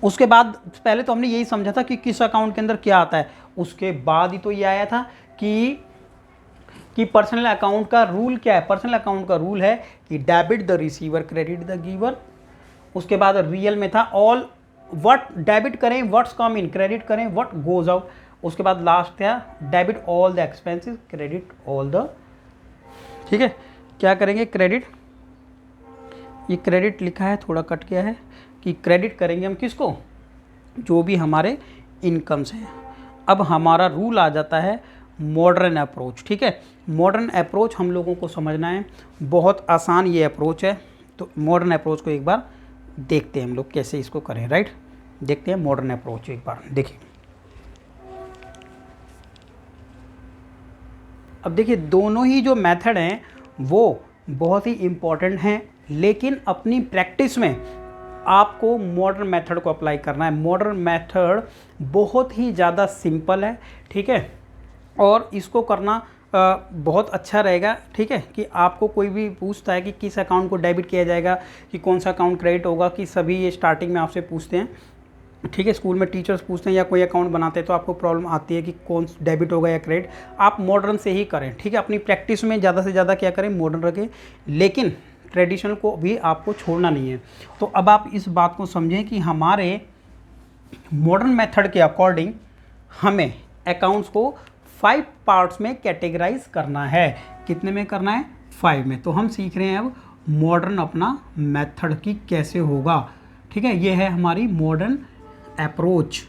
उसके बाद पहले तो हमने यही समझा था कि किस अकाउंट के अंदर क्या आता है, उसके बाद ही तो ये आया था कि पर्सनल अकाउंट का रूल क्या है। पर्सनल अकाउंट का रूल है कि debit the receiver, credit the giver. उसके बाद रियल में था ऑल व्हाट डेबिट करें व्हाट्स कम इन, क्रेडिट करें व्हाट गोज आउट। उसके बाद लास्ट था debit all the expenses, credit all the, ठीक है, क्या करेंगे, क्रेडिट, ये क्रेडिट लिखा है थोड़ा कट गया है, कि क्रेडिट करेंगे हम किसको, जो भी हमारे इनकम्स हैं। अब हमारा रूल आ जाता है मॉडर्न अप्रोच, ठीक है। मॉडर्न अप्रोच हम लोगों को समझना है, बहुत आसान ये अप्रोच है। तो मॉडर्न अप्रोच को एक बार देखते हैं हम लोग कैसे इसको करें, राइट। देखते हैं मॉडर्न अप्रोच एक बार, देखिए अब देखिए दोनों ही जो मेथड हैं वो बहुत ही इम्पॉर्टेंट हैं, लेकिन अपनी प्रैक्टिस में आपको मॉडर्न मेथड को अप्लाई करना है। मॉडर्न मेथड बहुत ही ज़्यादा सिंपल है, ठीक है, और इसको करना बहुत अच्छा रहेगा, ठीक है। कि आपको कोई भी पूछता है कि किस अकाउंट को डेबिट किया जाएगा, कि कौन सा अकाउंट क्रेडिट होगा, कि सभी ये स्टार्टिंग में आपसे पूछते हैं, ठीक है। स्कूल में टीचर्स पूछते हैं या कोई अकाउंट बनाते हैं तो आपको प्रॉब्लम आती है कि कौन डेबिट होगा या क्रेडिट। आप मॉडर्न से ही करें, ठीक है। अपनी प्रैक्टिस में ज़्यादा से ज़्यादा क्या करें, मॉडर्न रखें, लेकिन ट्रेडिशनल को भी आपको छोड़ना नहीं है। तो अब आप इस बात को समझें कि हमारे मॉडर्न मेथड के अकॉर्डिंग हमें अकाउंट्स को 5 पार्ट्स में कैटेगराइज करना है। कितने में करना है, 5 में। तो हम सीख रहे हैं अब मॉडर्न अपना मेथड की कैसे होगा, ठीक है। ये है हमारी modern approach,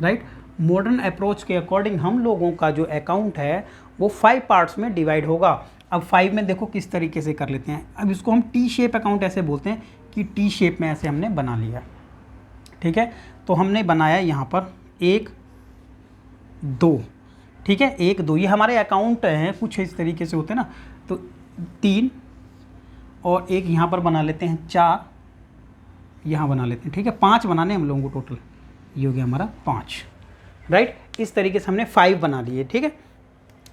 right. Modern approach के अकॉर्डिंग हम लोगों का जो अकाउंट है वो 5 पार्ट्स में डिवाइड होगा। अब 5 में देखो किस तरीके से कर लेते हैं। अब इसको हम टी शेप अकाउंट ऐसे बोलते हैं कि टी शेप में ऐसे हमने बना लिया, ठीक है। तो हमने बनाया यहाँ पर 1 2, ठीक है, 1 2, ये हमारे अकाउंट हैं, कुछ इस तरीके से होते हैं ना। तो 3 और एक यहाँ पर बना लेते हैं, 4 यहाँ बना लेते हैं, ठीक है। 5 बनाने हम लोगों को टोटल, ये हो गया हमारा 5, राइट। इस तरीके से हमने 5 बना लिए, ठीक है।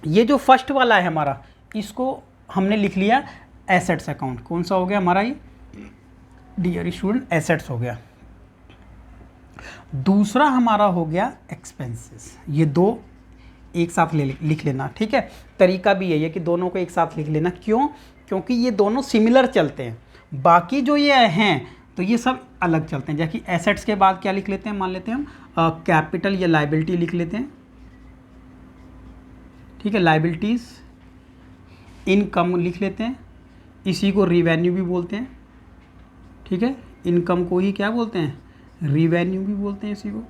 ये जो फर्स्ट वाला है हमारा, इसको हमने लिख लिया एसेट्स अकाउंट। कौन सा हो गया हमारा ये, डियर स्टूडेंट, एसेट्स हो गया। दूसरा हमारा हो गया एक्सपेंसेस। ये दो एक साथ लिख लेना, ठीक है। तरीका भी यही है कि दोनों को एक साथ लिख लेना। क्यों, क्योंकि ये दोनों सिमिलर चलते हैं। बाकी जो ये हैं तो ये सब अलग चलते हैं। जैसे एसेट्स के बाद क्या लिख लेते हैं, मान लेते हैं हम कैपिटल या लाइबिलिटी लिख लेते हैं, ठीक है। लाइबिलिटीज़, इनकम लिख लेते हैं, इसी को रिवेन्यू भी बोलते हैं, ठीक है। इनकम को ही क्या बोलते हैं, रिवेन्यू भी बोलते हैं इसी को।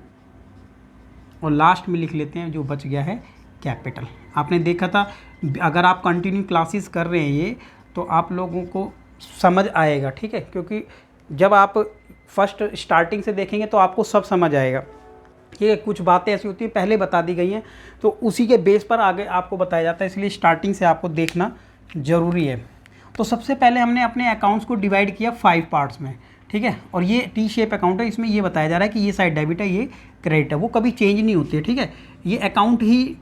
और लास्ट में लिख लेते हैं जो बच गया है कैपिटल। आपने देखा था, अगर आप कंटिन्यू क्लासेस कर रहे हैं ये, तो आप लोगों को समझ आएगा, ठीक है। क्योंकि जब आप फर्स्ट स्टार्टिंग से देखेंगे तो आपको सब समझ आएगा। ये कुछ बातें ऐसी होती हैं पहले बता दी गई हैं, तो उसी के बेस पर आगे आपको बताया जाता है, इसलिए स्टार्टिंग से आपको देखना ज़रूरी है। तो सबसे पहले हमने अपने अकाउंट्स को डिवाइड किया 5 पार्ट्स में, ठीक है। और ये टी शेप अकाउंट है, इसमें ये बताया जा रहा है कि ये साइड डेबिट है, ये क्रेडिट है, वो कभी चेंज नहीं होती है, ठीक है। ये अकाउंट ही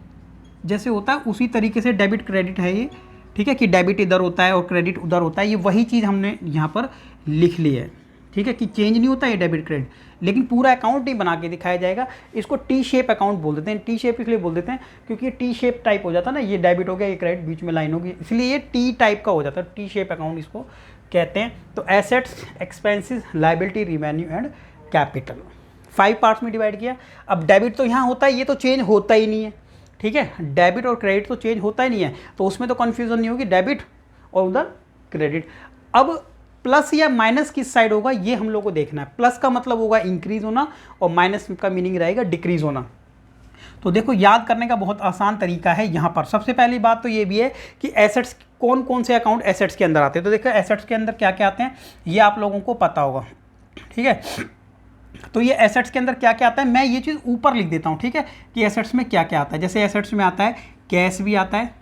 जैसे होता है उसी तरीके से डेबिट क्रेडिट है ये, ठीक है। कि डेबिट इधर होता है और क्रेडिट उधर होता है, ये वही चीज़ हमने यहाँ पर लिख ली है, ठीक है। कि चेंज नहीं होता है डेबिट क्रेडिट, लेकिन पूरा अकाउंट नहीं बना के दिखाया जाएगा। इसको टी शेप अकाउंट बोल देते हैं। टी शेप इसलिए बोल देते हैं क्योंकि ये टी शेप टाइप हो जाता है ना, ये डेबिट हो गया, ये क्रेडिट, बीच में लाइन होगी, इसलिए ये टी टाइप का हो जाता है। टी शेप अकाउंट इसको कहते हैं। तो assets, expenses, liability, revenue and capital 5 parts में डिवाइड किया। अब डेबिट तो यहाँ होता है, ये तो चेंज होता ही नहीं है, ठीक है। डेबिट और क्रेडिट तो चेंज होता ही नहीं है, तो उसमें तो कन्फ्यूज़न नहीं होगी, डेबिट और उधर क्रेडिट। अब प्लस या माइनस किस साइड होगा ये हम लोग को देखना है। प्लस का मतलब होगा इंक्रीज होना और माइनस का मीनिंग रहेगा डिक्रीज होना। तो देखो याद करने का बहुत आसान तरीका है। यहाँ पर सबसे पहली बात तो ये भी है कि एसेट्स, कौन कौन से अकाउंट एसेट्स के अंदर आते हैं। तो देखो एसेट्स के अंदर क्या क्या आते हैं ये आप लोगों को पता होगा, ठीक है। तो ये एसेट्स के अंदर क्या क्या आता है, मैं ये चीज़ ऊपर लिख देता हूँ, ठीक है, कि एसेट्स में क्या क्या आता है। जैसे एसेट्स में आता है कैश भी आता है,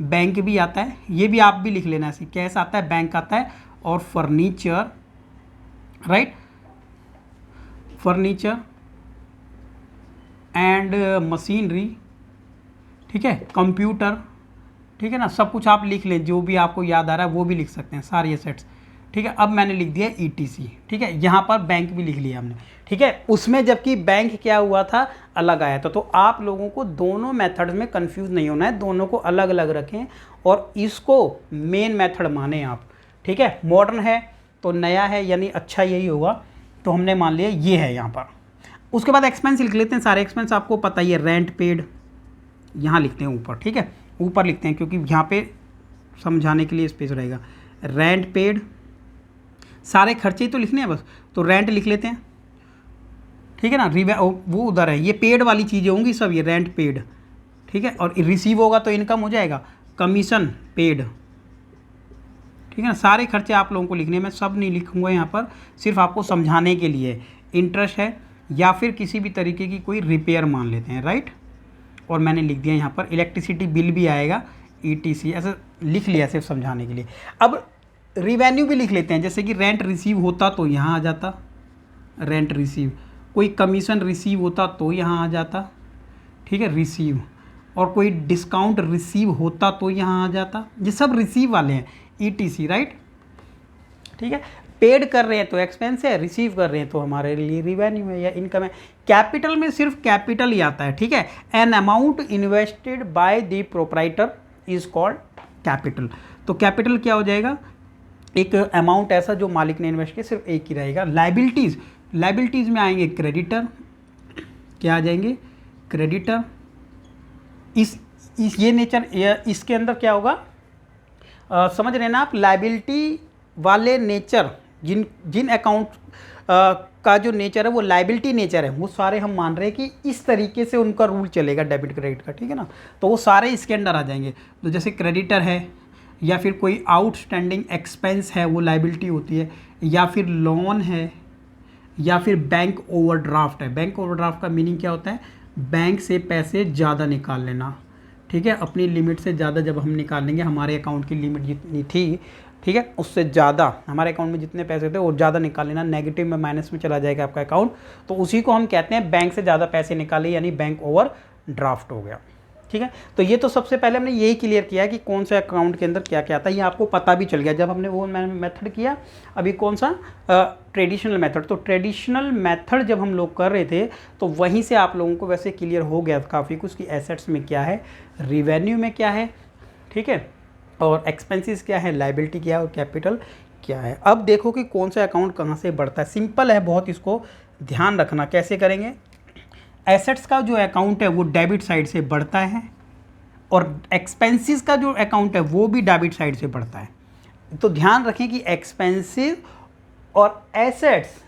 बैंक भी आता है, ये भी आप भी लिख लेना ऐसे, कैश आता है, बैंक आता है, और furniture, right, furniture and machinery, ठीक है, कंप्यूटर, ठीक है ना। सब कुछ आप लिख लें, जो भी आपको याद आ रहा है वो भी लिख सकते हैं, सारे एसेट्स, ठीक है। अब मैंने लिख दिया ETC, ठीक है। यहाँ पर बैंक भी लिख लिया हमने, ठीक है। उसमें जबकि बैंक क्या हुआ था, अलग आया था। तो आप लोगों को दोनों मेथड्स में कंफ्यूज नहीं होना है, दोनों को अलग अलग रखें और इसको मेन मेथड माने आप, ठीक है। मॉडर्न है तो नया है, यानी अच्छा यही होगा, तो हमने मान लिया ये है यहाँ पर। उसके बाद एक्सपेंस लिख लेते हैं, सारे एक्सपेंस आपको पता ही है। रेंट पेड यहाँ लिखते हैं ऊपर, ठीक है, ऊपर लिखते हैं क्योंकि यहाँ पे समझाने के लिए स्पेस रहेगा। रेंट पेड, सारे खर्चे ही तो लिखने हैं बस, तो रेंट लिख लेते हैं, ठीक है ना। वो उधर है, ये पेड वाली चीज़ें होंगी सब, ये रेंट पेड, ठीक है। और रिसीव होगा तो इनकम हो जाएगा, कमीशन पेड, ठीक है ना। सारे खर्चे आप लोगों को लिखने, मैं सब नहीं लिखूंगा यहाँ पर, सिर्फ आपको समझाने के लिए। इंटरेस्ट है या फिर किसी भी तरीके की कोई रिपेयर मान लेते हैं, राइट। और मैंने लिख दिया यहाँ पर इलेक्ट्रिसिटी बिल भी आएगा ETC, ऐसे लिख लिया सिर्फ समझाने के लिए। अब रिवेन्यू भी लिख लेते हैं, जैसे कि रेंट रिसीव होता तो यहाँ आ जाता रेंट रिसीव, कोई कमीशन रिसीव होता तो यहाँ आ जाता, ठीक है, रिसीव, और कोई डिस्काउंट रिसीव होता तो यहाँ आ जाता। ये सब रिसीव वाले हैं, ETC, राइट, ठीक है। पेड कर रहे हैं तो एक्सपेंस है, रिसीव कर रहे हैं तो हमारे लिए रिवेन्यू है या इनकम है। कैपिटल में सिर्फ कैपिटल ही आता है, ठीक है। An amount invested by the proprietor is called capital. तो कैपिटल क्या हो जाएगा, एक अमाउंट ऐसा जो मालिक ने इन्वेस्ट किया, सिर्फ एक ही रहेगा। लाइबिलिटीज़, लाइबिलिटीज़ में आएंगे क्रेडिटर, क्या आ जाएंगे, क्रेडिटर। इस ये नेचर, इसके अंदर क्या होगा, समझ रहे हैं ना आप, लाइबिलिटी वाले नेचर, जिन अकाउंट का जो नेचर है वो लाइबिलिटी नेचर है, वो सारे हम मान रहे हैं कि इस तरीके से उनका रूल चलेगा डेबिट क्रेडिट का, ठीक है ना। तो वो सारे इसके अंदर आ जाएंगे। तो जैसे क्रेडिटर है, या फिर कोई आउटस्टैंडिंग एक्सपेंस है वो लाइबिलिटी होती है, या फिर लोन है, या फिर बैंक ओवरड्राफ्ट है। बैंक ओवरड्राफ्ट का मीनिंग क्या होता है, बैंक से पैसे ज़्यादा निकाल लेना, ठीक है, अपनी लिमिट से ज़्यादा जब हम निकाल लेंगे, हमारे अकाउंट की लिमिट जितनी थी, ठीक है, उससे ज़्यादा हमारे अकाउंट में जितने पैसे थे वो ज़्यादा निकाल लेना, नेगेटिव में माइनस में चला जाएगा आपका अकाउंट, तो उसी को हम कहते हैं बैंक से ज़्यादा पैसे निकाले, यानी बैंक ओवर ड्राफ्ट हो गया, ठीक है। तो ये तो सबसे पहले हमने यही क्लियर किया है कि कौन से अकाउंट के अंदर क्या क्या आता है, ये आपको पता भी चल गया जब हमने वो मेथड किया। अभी कौन सा, ट्रेडिशनल मेथड। तो ट्रेडिशनल मेथड जब हम लोग कर रहे थे तो वहीं से आप लोगों को वैसे क्लियर हो गया काफ़ी कुछ कि एसेट्स में क्या है, रिवेन्यू में क्या है, ठीक है, और एक्सपेंसेस क्या है, लाइबिलिटी क्या है, और कैपिटल क्या है। अब देखो कि कौन सा अकाउंट कहाँ से बढ़ता है। सिंपल है बहुत, इसको ध्यान रखना। कैसे करेंगे, एसेट्स का जो अकाउंट है वो डेबिट साइड से बढ़ता है, और एक्सपेंसेस का जो अकाउंट है वो भी डेबिट साइड से बढ़ता है। तो ध्यान रखें कि एक्सपेंसेस और एसेट्स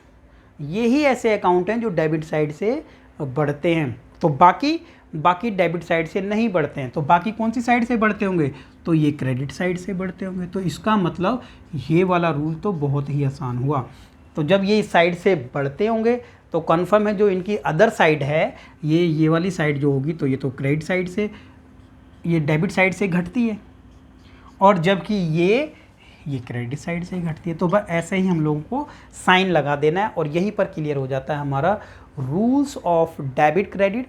यही ऐसे अकाउंट हैं जो डेबिट साइड से बढ़ते हैं, तो बाकी डेबिट साइड से नहीं बढ़ते हैं। तो बाकी कौन सी साइड से बढ़ते होंगे, तो ये क्रेडिट साइड से बढ़ते होंगे। तो इसका मतलब ये वाला रूल तो बहुत ही आसान हुआ। तो जब ये इस साइड से बढ़ते होंगे तो कन्फर्म है जो इनकी अदर साइड है, ये वाली साइड जो होगी, तो ये तो क्रेडिट साइड से, ये डेबिट साइड से घटती है, और जबकि ये क्रेडिट साइड से घटती है। तो बस ऐसे ही हम लोगों को साइन लगा देना है, और यहीं पर क्लियर हो जाता है हमारा रूल्स ऑफ डेबिट क्रेडिट।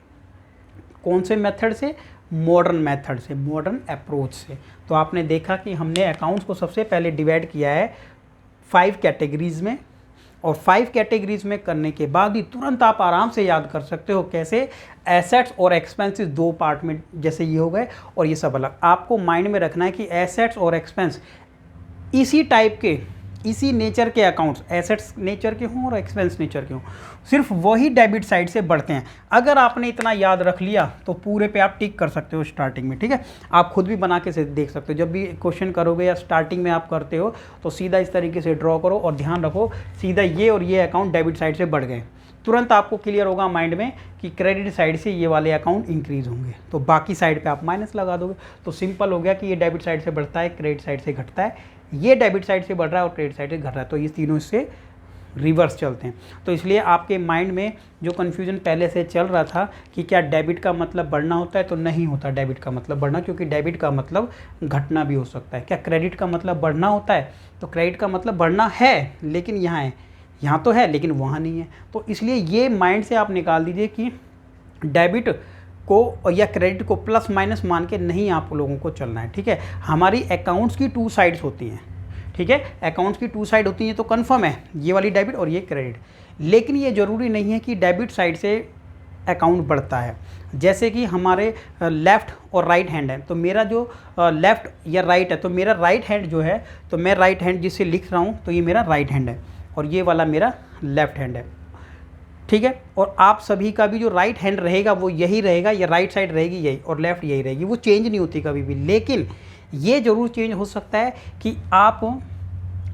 कौन से मेथड से, मॉडर्न मेथड से, मॉडर्न अप्रोच से। तो आपने देखा कि हमने अकाउंट्स को सबसे पहले डिवाइड किया है 5 कैटेगरीज़ में, और 5 कैटेगरीज में करने के बाद ही तुरंत आप आराम से याद कर सकते हो कैसे, एसेट्स और एक्सपेंसेस 2 पार्ट में, जैसे ये हो गए और ये सब अलग। आपको माइंड में रखना है कि एसेट्स और एक्सपेंस इसी टाइप के, इसी नेचर के अकाउंट्स, एसेट्स नेचर के हों और एक्सपेंस नेचर के हों, सिर्फ वही डेबिट साइड से बढ़ते हैं। अगर आपने इतना याद रख लिया तो पूरे पे आप टिक कर सकते हो स्टार्टिंग में, ठीक है। आप खुद भी बना के से देख सकते हो, जब भी क्वेश्चन करोगे या स्टार्टिंग में आप करते हो तो सीधा इस तरीके से ड्रॉ करो, और ध्यान रखो सीधा ये और ये अकाउंट डेबिट साइड से बढ़ गए, तुरंत आपको क्लियर होगा माइंड में कि क्रेडिट साइड से ये वाले अकाउंट इंक्रीज होंगे, तो बाकी साइड पे आप माइनस लगा दोगे। तो सिंपल हो गया कि ये डेबिट साइड से बढ़ता है, क्रेडिट साइड से घटता है, ये डेबिट साइड से बढ़ रहा है और क्रेडिट साइड से घट रहा है, तो ये तीनों इससे रिवर्स चलते हैं। तो इसलिए आपके माइंड में जो कन्फ्यूजन पहले से चल रहा था कि क्या डेबिट का मतलब बढ़ना होता है, तो नहीं होता डेबिट का मतलब बढ़ना, क्योंकि डेबिट का मतलब घटना भी हो सकता है। क्या क्रेडिट का मतलब बढ़ना होता है, तो क्रेडिट का मतलब बढ़ना है, लेकिन यहाँ है, यहाँ तो है लेकिन वहाँ नहीं है। तो इसलिए ये माइंड से आप निकाल दीजिए कि डेबिट को या क्रेडिट को प्लस माइनस मान के नहीं आप लोगों को चलना है, ठीक है। हमारी अकाउंट्स की 2 साइड्स होती हैं, ठीक है, अकाउंट्स की 2 साइड होती हैं, तो कन्फर्म है ये वाली डेबिट और ये क्रेडिट। लेकिन ये ज़रूरी नहीं है कि डेबिट साइड से अकाउंट बढ़ता है। जैसे कि हमारे लेफ़्ट और राइट हैंड है, तो मेरा जो लेफ़्ट या राइट है, तो मेरा राइट हैंड जो है, तो मैं राइट हैंड जिससे लिख रहा हूँ तो ये मेरा राइट हैंड है, और ये वाला मेरा लेफ़्ट हैंड है, ठीक है। और आप सभी का भी जो राइट हैंड रहेगा वो यही रहेगा, या राइट साइड रहेगी यही, और लेफ़्ट यही रहेगी, वो चेंज नहीं होती कभी भी। लेकिन ये ज़रूर चेंज हो सकता है कि आप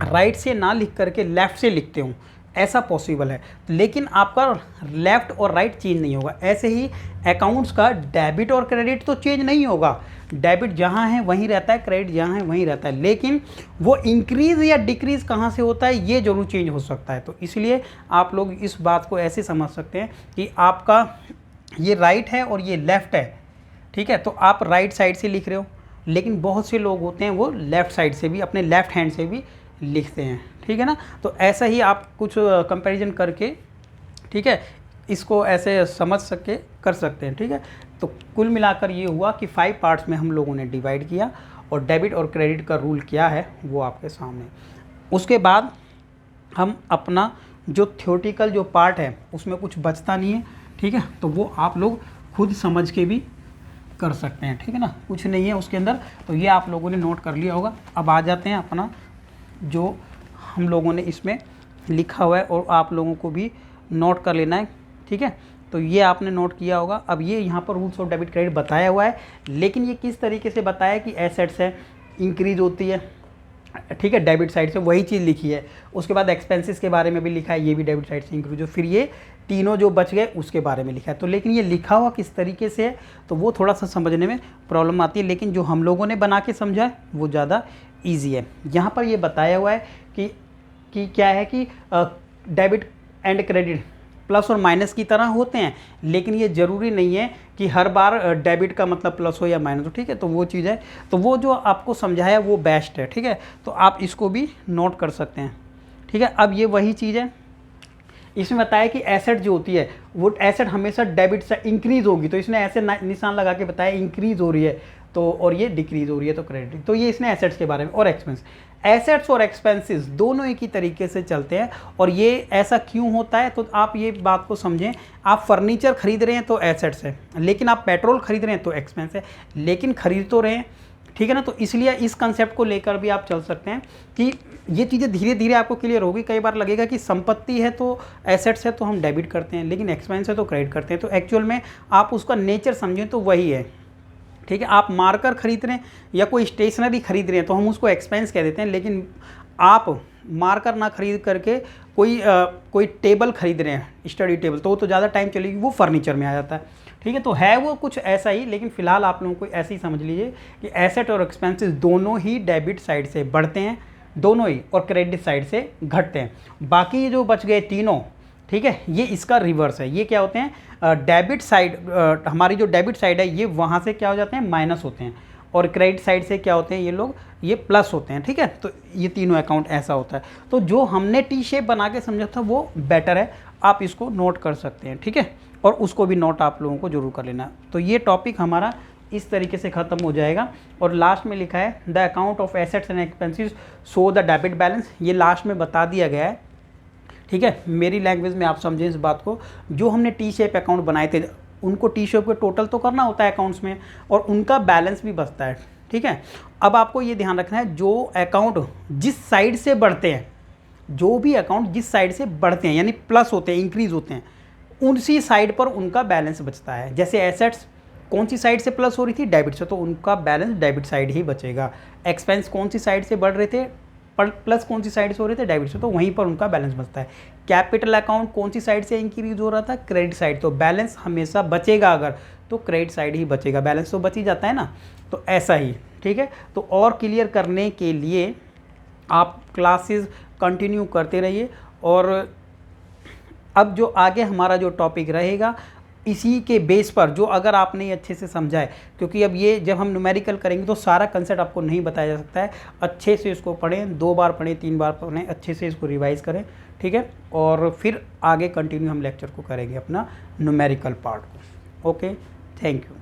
राइट से ना लिख करके लेफ़्ट से लिखते हो, ऐसा पॉसिबल है, लेकिन आपका लेफ़्ट और राइट चेंज नहीं होगा। ऐसे ही अकाउंट्स का डेबिट और क्रेडिट तो चेंज नहीं होगा, डेबिट जहाँ है वहीं रहता है, क्रेडिट जहाँ है वहीं रहता है, लेकिन वो इंक्रीज़ या डिक्रीज़ कहाँ से होता है ये ज़रूर चेंज हो सकता है। तो इसलिए आप लोग इस बात को ऐसे समझ सकते हैं कि आपका ये राइट है और ये लेफ़्ट है, ठीक है, तो आप राइट साइड से लिख रहे हो, लेकिन बहुत से लोग होते हैं वो लेफ़्ट साइड से भी, अपने लेफ़्ट हैंड से भी लिखते हैं, ठीक है ना। तो ऐसा ही आप कुछ कंपैरिजन करके, ठीक है, इसको ऐसे समझ सके कर सकते हैं, ठीक है। तो कुल मिलाकर ये हुआ कि 5 पार्ट्स में हम लोगों ने डिवाइड किया, और डेबिट और क्रेडिट का रूल क्या है वो आपके सामने। उसके बाद हम अपना जो थ्योरेटिकल जो पार्ट है उसमें कुछ बचता नहीं है, ठीक है, तो वो आप लोग खुद समझ के भी कर सकते हैं, ठीक है ना, कुछ नहीं है उसके अंदर। तो ये आप लोगों ने नोट कर लिया होगा। अब आ जाते हैं अपना जो हम लोगों ने इसमें लिखा हुआ है, और आप लोगों को भी नोट कर लेना है, ठीक है। तो ये आपने नोट किया होगा। अब ये यहाँ पर रूल्स ऑफ डेबिट क्रेडिट बताया हुआ है, लेकिन ये किस तरीके से बताया कि एसेट्स है इंक्रीज होती है, ठीक है, डेबिट साइड से, वही चीज़ लिखी है। उसके बाद एक्सपेंसेस के बारे में भी लिखा है, ये भी डेबिट साइड से इंक्रीज हो, फिर ये तीनों जो बच गए उसके बारे में लिखा है। तो लेकिन ये लिखा हुआ किस तरीके से है तो वो थोड़ा सा समझने में प्रॉब्लम आती है, लेकिन जो हम लोगों ने बना के समझा है वो ज़्यादा ईजी है। यहाँ पर ये बताया हुआ है कि क्या है कि डेबिट एंड क्रेडिट प्लस और माइनस की तरह होते हैं, लेकिन ये ज़रूरी नहीं है कि हर बार डेबिट का मतलब प्लस हो या माइनस हो, ठीक है। तो वो चीज़ है, तो वो जो आपको समझाया वो बेस्ट है, ठीक है। तो आप इसको भी नोट कर सकते हैं, ठीक है। अब ये वही चीज़ है, इसमें बताया कि एसेट जो होती है वो एसेट हमेशा डेबिट से इंक्रीज़ होगी, तो इसने ऐसे निशान लगा के बताया इंक्रीज़ हो रही है, तो और ये डिक्रीज़ हो रही है तो क्रेडिट। तो ये इसने एसेट्स के बारे में। और एक्सपेंस, एसेट्स और एक्सपेंसेस दोनों एक ही तरीके से चलते हैं, और ये ऐसा क्यों होता है तो आप ये बात को समझें। आप फर्नीचर खरीद रहे हैं तो एसेट्स है, लेकिन आप पेट्रोल खरीद रहे हैं तो एक्सपेंस है, लेकिन खरीद तो रहे हैं, ठीक है ना। तो इसलिए इस कंसेप्ट को लेकर भी आप चल सकते हैं कि ये चीज़ें धीरे धीरे आपको क्लियर होगी। कई बार लगेगा कि संपत्ति है तो एसेट्स है तो हम डेबिट करते हैं, लेकिन एक्सपेंस है तो क्रेडिट करते हैं। तो एक्चुअल में आप उसका नेचर समझें तो वही है, ठीक है। आप मार्कर खरीद रहे हैं या कोई स्टेशनरी खरीद रहे हैं तो हम उसको एक्सपेंस कह देते हैं, लेकिन आप मार्कर ना खरीद करके कोई टेबल खरीद रहे हैं, स्टडी टेबल, तो वो तो ज़्यादा टाइम चलेगी, वो फर्नीचर में आ जाता है, ठीक है। तो है वो कुछ ऐसा ही, लेकिन फिलहाल आप लोगों को ऐसे ही समझ लीजिए कि एसेट और एक्सपेंसेस दोनों ही डेबिट साइड से बढ़ते हैं, दोनों ही, और क्रेडिट साइड से घटते हैं। बाकी ये जो बच गए तीनों, ठीक है, ये इसका रिवर्स है। ये क्या होते हैं, डेबिट साइड, हमारी जो डेबिट साइड है ये वहाँ से क्या हो जाते हैं, माइनस होते हैं, और क्रेडिट साइड से क्या होते हैं ये लोग, ये प्लस होते हैं, ठीक है। तो ये तीनों अकाउंट ऐसा होता है। तो जो हमने टी शेप बना के समझा था वो बेटर है, आप इसको नोट कर सकते हैं, ठीक है, और उसको भी नोट आप लोगों को जरूर कर लेना। तो ये टॉपिक हमारा इस तरीके से ख़त्म हो जाएगा। और लास्ट में लिखा है the account of assets and expenses show the debit balance, ये लास्ट में बता दिया गया है, ठीक है। मेरी लैंग्वेज में आप समझें इस बात को, जो हमने टी शेप अकाउंट बनाए थे उनको टी शेप के टोटल तो करना होता है अकाउंट्स में, और उनका बैलेंस भी बचता है, ठीक है। अब आपको ये ध्यान रखना है, जो अकाउंट जिस साइड से बढ़ते हैं, जो भी अकाउंट जिस साइड से बढ़ते हैं यानी प्लस होते हैं, इंक्रीज होते हैं, उसी साइड पर उनका बैलेंस बचता है। जैसे एसेट्स कौन सी साइड से प्लस हो रही थी, डेबिट से, तो उनका बैलेंस डेबिट साइड ही बचेगा। एक्सपेंस कौन सी साइड से बढ़ रहे थे, प्लस कौन सी साइड से हो रहे थे, डेबिट से, तो वहीं पर उनका बैलेंस बचता है। कैपिटल अकाउंट कौन सी साइड से इंक्रीज हो रहा था, क्रेडिट साइड, तो बैलेंस हमेशा बचेगा, अगर तो क्रेडिट साइड ही बचेगा, बैलेंस तो बच ही जाता है ना। तो ऐसा ही, ठीक है। तो और क्लियर करने के लिए आप क्लासेस कंटिन्यू करते रहिए, और अब जो आगे हमारा जो टॉपिक रहेगा इसी के बेस पर, जो अगर आपने अच्छे से समझा है, क्योंकि अब ये जब हम न्यूमेरिकल करेंगे तो सारा कंसेप्ट आपको नहीं बताया जा सकता है, अच्छे से इसको पढ़ें, 2 बार पढ़ें, 3 बार पढ़ें, अच्छे से इसको रिवाइज़ करें, ठीक है। और फिर आगे कंटिन्यू हम लेक्चर को करेंगे अपना न्यूमेरिकल पार्ट को। Okay, thank you.